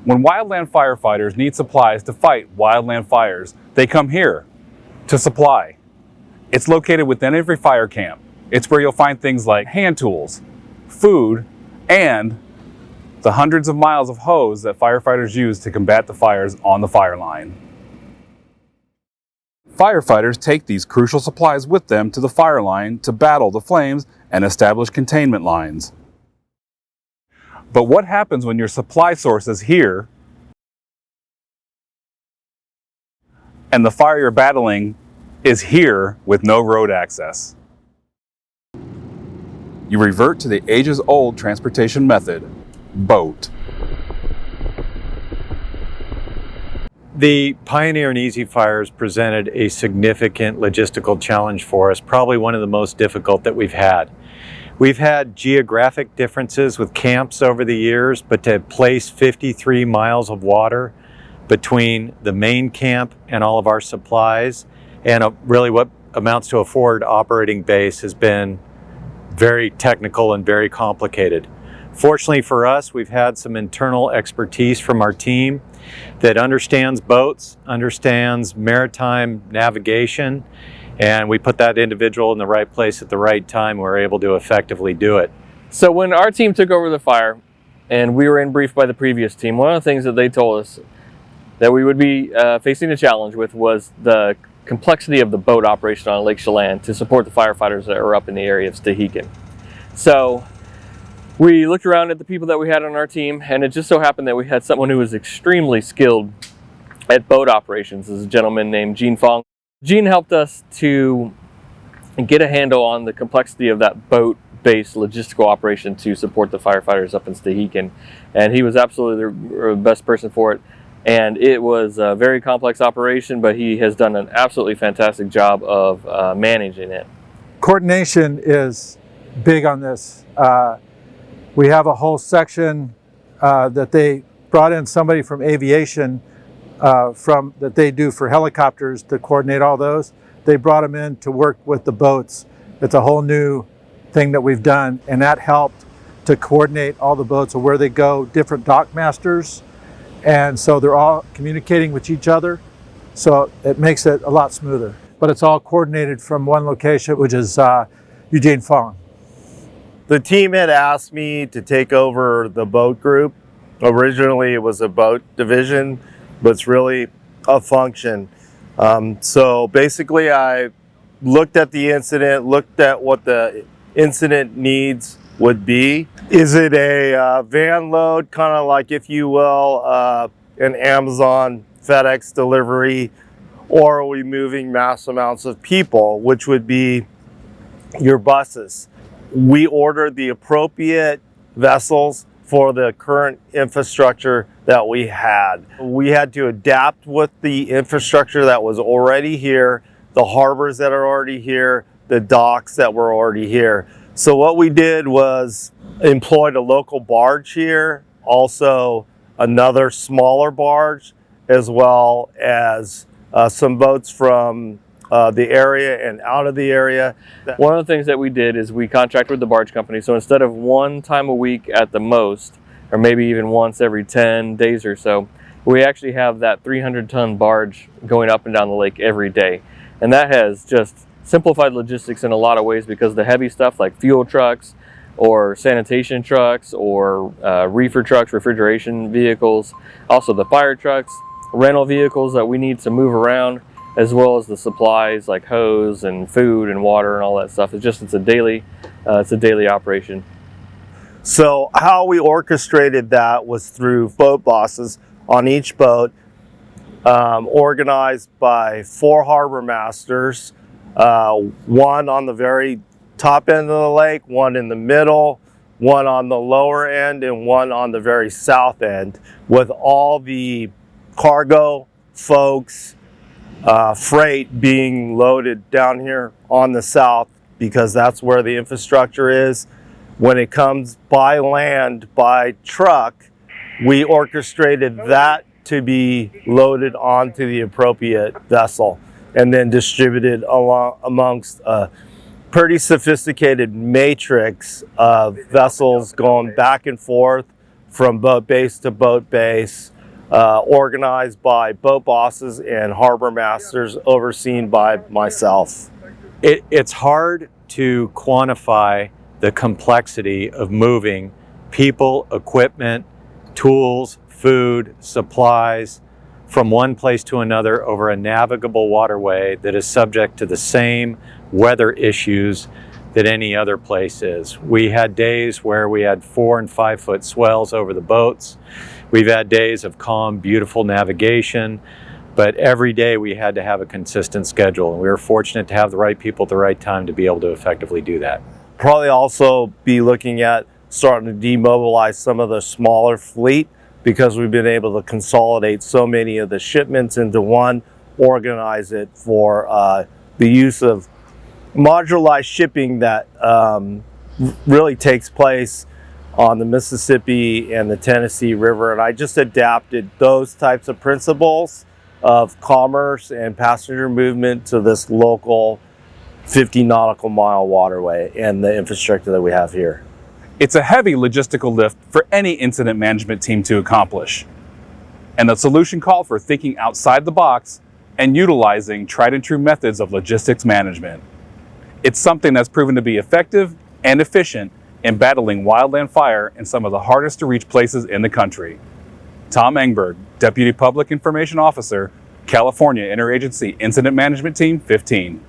When wildland firefighters need supplies to fight wildland fires, they come here to supply. It's located within every fire camp. It's where you'll find things like hand tools, food, and the hundreds of miles of hose that firefighters use to combat the fires on the fire line. Firefighters take these crucial supplies with them to the fire line to battle the flames and establish containment lines. But what happens when your supply source is here and the fire you're battling is here with no road access? You revert to the ages-old transportation method, boat. The Pioneer and Easy Fires presented a significant logistical challenge for us, probably one of the most difficult that we've had. We've had geographic differences with camps over the years, but to place 53 miles of water between the main camp and all of our supplies, and really what amounts to a forward operating base, has been very technical and very complicated. Fortunately for us, we've had some internal expertise from our team that understands boats, understands maritime navigation, and we put that individual in the right place at the right time. We were able to effectively do it. So when our team took over the fire and we were in brief by the previous team, one of the things that they told us that we would be facing a challenge with was the complexity of the boat operation on Lake Chelan to support the firefighters that are up in the area of Stehekin. So we looked around at the people that we had on our team, and it just so happened that we had someone who was extremely skilled at boat operations. This is a gentleman named Gene Fong. Gene helped us to get a handle on the complexity of that boat-based logistical operation to support the firefighters up in Stehekin, and he was absolutely the best person for it. And it was a very complex operation, but he has done an absolutely fantastic job of managing it. Coordination is big on this. We have a whole section that they brought in somebody from aviation that they do for helicopters to coordinate all those. They brought them in to work with the boats. It's a whole new thing that we've done, and that helped to coordinate all the boats of where they go, different dock masters, and so they're all communicating with each other, so it makes it a lot smoother. But it's all coordinated from one location, which is Eugene Fong. The team had asked me to take over the boat group. Originally it was a boat division, but it's really a function. So basically I looked at the incident, looked at what the incident needs would be. Is it a van load, kind of like, if you will, an Amazon FedEx delivery, or are we moving mass amounts of people, which would be your buses? We ordered the appropriate vessels for the current infrastructure that we had. We had to adapt with the infrastructure that was already here, the harbors that are already here, the docks that were already here. So what we did was employed a local barge here, also another smaller barge, as well as some boats from the area and out of the area. One of the things that we did is we contracted with the barge company. So instead of one time a week at the most, or maybe even once every 10 days or so, we actually have that 300-ton barge going up and down the lake every day. And that has just simplified logistics in a lot of ways, because the heavy stuff like fuel trucks or sanitation trucks or reefer trucks, refrigeration vehicles, also the fire trucks, rental vehicles that we need to move around, as well as the supplies like hose and food and water and all that stuff. It's a daily operation. So how we orchestrated that was through boat bosses on each boat, organized by 4 harbor masters, one on the very top end of the lake, one in the middle, one on the lower end, and one on the very south end, with all the cargo, folks, freight being loaded down here on the south, because that's where the infrastructure is. When it comes by land, by truck, we orchestrated that to be loaded onto the appropriate vessel and then distributed along amongst a pretty sophisticated matrix of vessels going back and forth from boat base to boat base, organized by boat bosses and harbor masters, overseen by myself. It's hard to quantify the complexity of moving people, equipment, tools, food, supplies from one place to another over a navigable waterway that is subject to the same weather issues that any other place is. We had days where we had 4 and 5 foot swells over the boats. We've had days of calm, beautiful navigation, but every day we had to have a consistent schedule, and we were fortunate to have the right people at the right time to be able to effectively do that. Probably also be looking at starting to demobilize some of the smaller fleet, because we've been able to consolidate so many of the shipments into one, organize it for the use of modularized shipping that really takes place on the Mississippi and the Tennessee River. And I just adapted those types of principles of commerce and passenger movement to this local 50 nautical mile waterway and the infrastructure that we have here. It's a heavy logistical lift for any incident management team to accomplish. And the solution called for thinking outside the box and utilizing tried and true methods of logistics management. It's something that's proven to be effective and efficient in battling wildland fire in some of the hardest to reach places in the country. Tom Engberg, Deputy Public Information Officer, California Interagency Incident Management Team 15.